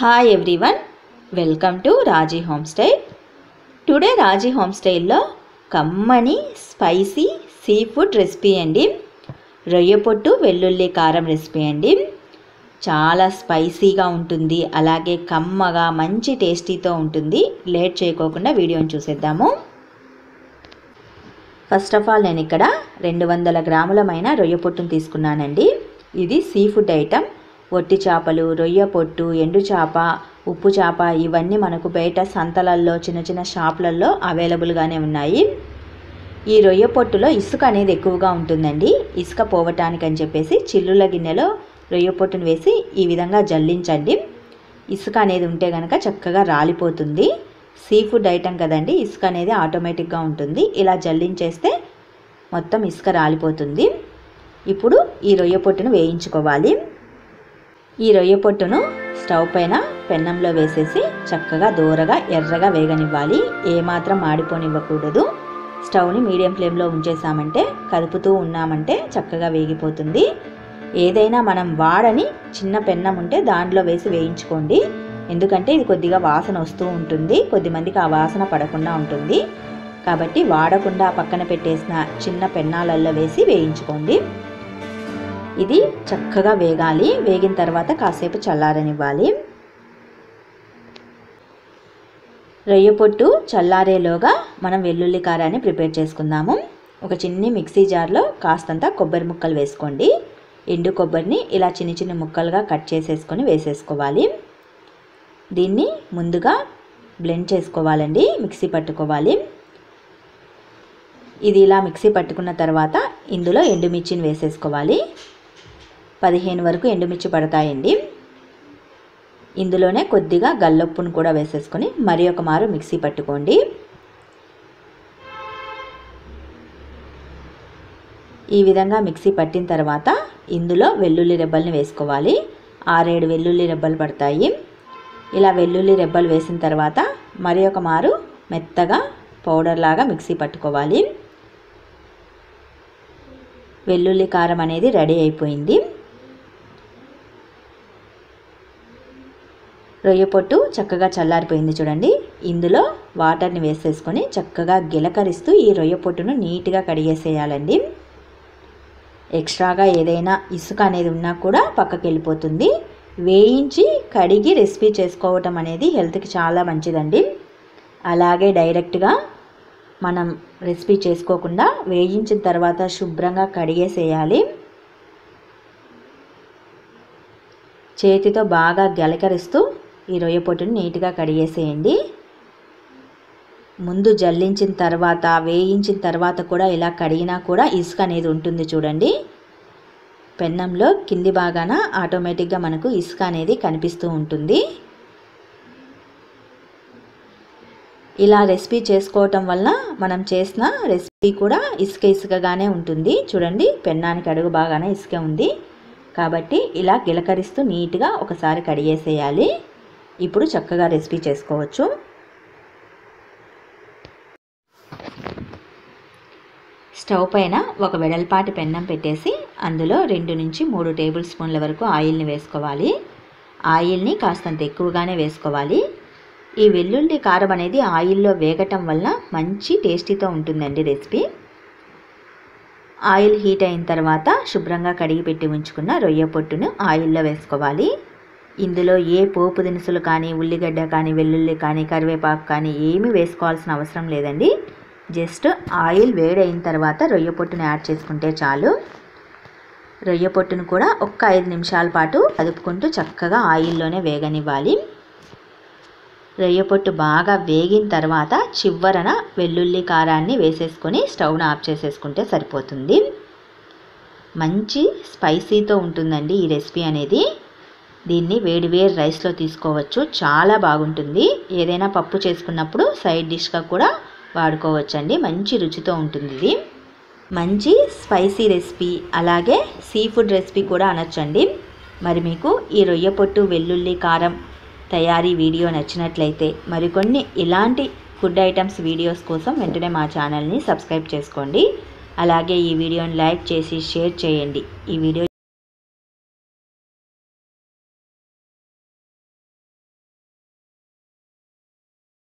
Hi everyone, welcome to Raji home style. Today Raji home స్టైల్లో కమ్మని spicy sea food recipe అండి. రొయ్య పొట్టు వెల్లుల్లి కారం రెసిపీ అండి. చాలా స్పైసీగా ఉంటుంది, అలాగే కమ్మగా మంచి టేస్టీతో ఉంటుంది. లేట్ చేయకోకుండా వీడియోని చూసేద్దాము. ఫస్ట్ ఆఫ్ ఆల్ నేను ఇక్కడ 200 గ్రాములమైన రొయ్య పొట్టును తీసుకున్నానండి. ఇది సీ ఫుడ్ ఐటమ్. ఒట్టి చేపలు, రొయ్య పొట్టు, ఎండు చేప, ఉప్పు చేప ఇవన్నీ మనకు బయట సంతలల్లో చిన్న చిన్న షాపులలో అవైలబుల్గానే ఉన్నాయి. ఈ రొయ్య పొట్టులో ఇసుక అనేది ఎక్కువగా ఉంటుందండి. ఇసుక పోవటానికి అని చెప్పేసి చిల్లుల గిన్నెలో రొయ్య పొట్టును వేసి ఈ విధంగా జల్లించండి. ఇసుక అనేది ఉంటే కనుక చక్కగా రాలిపోతుంది. సీ ఫుడ్ ఐటమ్ కదండి, ఇసుక అనేది ఆటోమేటిక్గా ఉంటుంది. ఇలా జల్లించేస్తే మొత్తం ఇసుక రాలిపోతుంది. ఇప్పుడు ఈ రొయ్య పొట్టును వేయించుకోవాలి. ఈ రొయ్య పొట్టును స్టవ్ పైన పెన్నంలో వేసేసి చక్కగా దూరగా ఎర్రగా వేగనివ్వాలి. ఏమాత్రం మాడిపోనివ్వకూడదు. స్టవ్ని మీడియం ఫ్లేమ్లో ఉంచేసామంటే, కదుపుతూ ఉన్నామంటే చక్కగా వేగిపోతుంది. ఏదైనా మనం వాడని చిన్న పెన్నం ఉంటే దాంట్లో వేసి వేయించుకోండి. ఎందుకంటే ఇది కొద్దిగా వాసన వస్తూ ఉంటుంది, కొద్దిమందికి ఆ వాసన పడకుండా ఉంటుంది. కాబట్టి వాడకుండా పక్కన పెట్టేసిన చిన్న పెన్నాలల్లో వేసి వేయించుకోండి. ఇది చక్కగా వేగాలి. వేగిన తర్వాత కాసేపు చల్లారనివ్వాలి. రొయ్య పొట్టు చల్లారేలోగా మనం వెల్లుల్లి కారాన్ని ప్రిపేర్ చేసుకుందాము. ఒక చిన్ని మిక్సీ జార్లో కాస్తంత కొబ్బరి ముక్కలు వేసుకోండి. ఎండు కొబ్బరిని ఇలా చిన్న చిన్న ముక్కలుగా కట్ చేసేసుకొని వేసేసుకోవాలి. దీన్ని ముందుగా బ్లెండ్ చేసుకోవాలండి, మిక్సీ పట్టుకోవాలి. ఇది ఇలా మిక్సీ పట్టుకున్న తర్వాత ఇందులో ఎండుమిర్చిని వేసేసుకోవాలి. 15 వరకు ఎండుమిర్చి పడతాయండి. ఇందులోనే కొద్దిగా గల్లొప్పును కూడా వేసేసుకొని మరి ఒక మారు మిక్సీ పట్టుకోండి. ఈ విధంగా మిక్సీ పట్టిన తర్వాత ఇందులో వెల్లుల్లి రెబ్బల్ని వేసుకోవాలి. 6-7 వెల్లుల్లి రెబ్బలు పడతాయి. ఇలా వెల్లుల్లి రెబ్బలు వేసిన తర్వాత మరి ఒక మారు మెత్తగా పౌడర్ లాగా మిక్సీ పట్టుకోవాలి. వెల్లుల్లి కారం అనేది రెడీ అయిపోయింది. రొయ్య పొట్టు చక్కగా చల్లారిపోయింది చూడండి. ఇందులో వాటర్ని వేసేసుకొని చక్కగా గిలకరిస్తూ ఈ రొయ్య పొట్టును నీట్గా కడిగేసేయాలండి. ఎక్స్ట్రాగా ఏదైనా ఇసుక అనేది ఉన్నా కూడా పక్కకి వెళ్ళిపోతుంది. వేయించి కడిగి రెసిపీ చేసుకోవటం అనేది హెల్త్కి చాలా మంచిదండి. అలాగే డైరెక్ట్గా మనం రెసిపీ చేసుకోకుండా వేయించిన తర్వాత శుభ్రంగా కడిగేసేయాలి. చేతితో బాగా గలకరిస్తూ ఈ రొయ్య పొట్టుని నీట్గా కడిగేసేయండి. ముందు జల్లించిన తర్వాత వేయించిన తర్వాత కూడా ఇలా కడిగినా కూడా ఇసుక అనేది ఉంటుంది చూడండి. పెన్నంలో కింది భాగాన ఆటోమేటిక్గా మనకు ఇసుక అనేది కనిపిస్తూ ఉంటుంది. ఇలా రెసిపీ చేసుకోవటం వల్ల మనం చేసిన రెసిపీ కూడా ఇసుకగానే ఉంటుంది. చూడండి, పెన్నానికి అడుగు బాగానే ఇసుక ఉంది కాబట్టి ఇలా గిలకరిస్తూ నీట్గా ఒకసారి కడిగేసేయాలి. ఇప్పుడు చక్కగా రెసిపీ చేసుకోవచ్చు. స్టవ్ పైన ఒక వెడల్పాటి పెన్నం పెట్టేసి అందులో 2 నుంచి 3 టేబుల్ స్పూన్ల వరకు ఆయిల్ని వేసుకోవాలి. ఆయిల్ని కాస్తంత ఎక్కువగానే వేసుకోవాలి. ఈ వెల్లుల్లి కారం అనేది ఆయిల్లో వేగటం వల్ల మంచి టేస్టీతో ఉంటుందండి రెసిపీ. ఆయిల్ హీట్ అయిన తర్వాత శుభ్రంగా కడిగి పెట్టి ఉంచుకున్న రొయ్య పొట్టును ఆయిల్లో వేసుకోవాలి. ఇందులో ఏ పోపు దినుసులు కానీ, ఉల్లిగడ్డ కానీ, వెల్లుల్లి కానీ, కరివేపాకు కానీ ఏమీ వేసుకోవాల్సిన అవసరం లేదండి. జస్ట్ ఆయిల్ వేడైన తర్వాత రొయ్య పొట్టును యాడ్ చేసుకుంటే చాలు. రొయ్య పొట్టును కూడా ఒక్క 5 నిమిషాల పాటు కదుపుకుంటూ చక్కగా ఆయిల్లోనే వేగనివ్వాలి. రొయ్య పొట్టు బాగా వేగిన తర్వాత చివరన వెల్లుల్లి కారాన్ని వేసేసుకొని స్టవ్ను ఆఫ్ చేసేసుకుంటే సరిపోతుంది. మంచి స్పైసీతో ఉంటుందండి ఈ రెసిపీ అనేది. దీన్ని వేడివేడి రైస్లో తీసుకోవచ్చు, చాలా బాగుంటుంది. ఏదైనా పప్పు చేసుకున్నప్పుడు సైడ్ డిష్గా కూడా వాడుకోవచ్చండి. మంచి రుచితో ఉంటుంది. ఇది మంచి స్పైసీ రెసిపీ, అలాగే సీ ఫుడ్ రెసిపీ కూడా అనొచ్చండి. మరి మీకు ఈ రొయ్య పొట్టు వెల్లుల్లి కారం తయారీ వీడియో నచ్చినట్లయితే మరికొన్ని ఇలాంటి ఫుడ్ ఐటమ్స్ వీడియోస్ కోసం వెంటనే మా ఛానల్ని సబ్స్క్రైబ్ చేసుకోండి. అలాగే ఈ వీడియోని లైక్ చేసి షేర్ చేయండి. ఈ వీడియో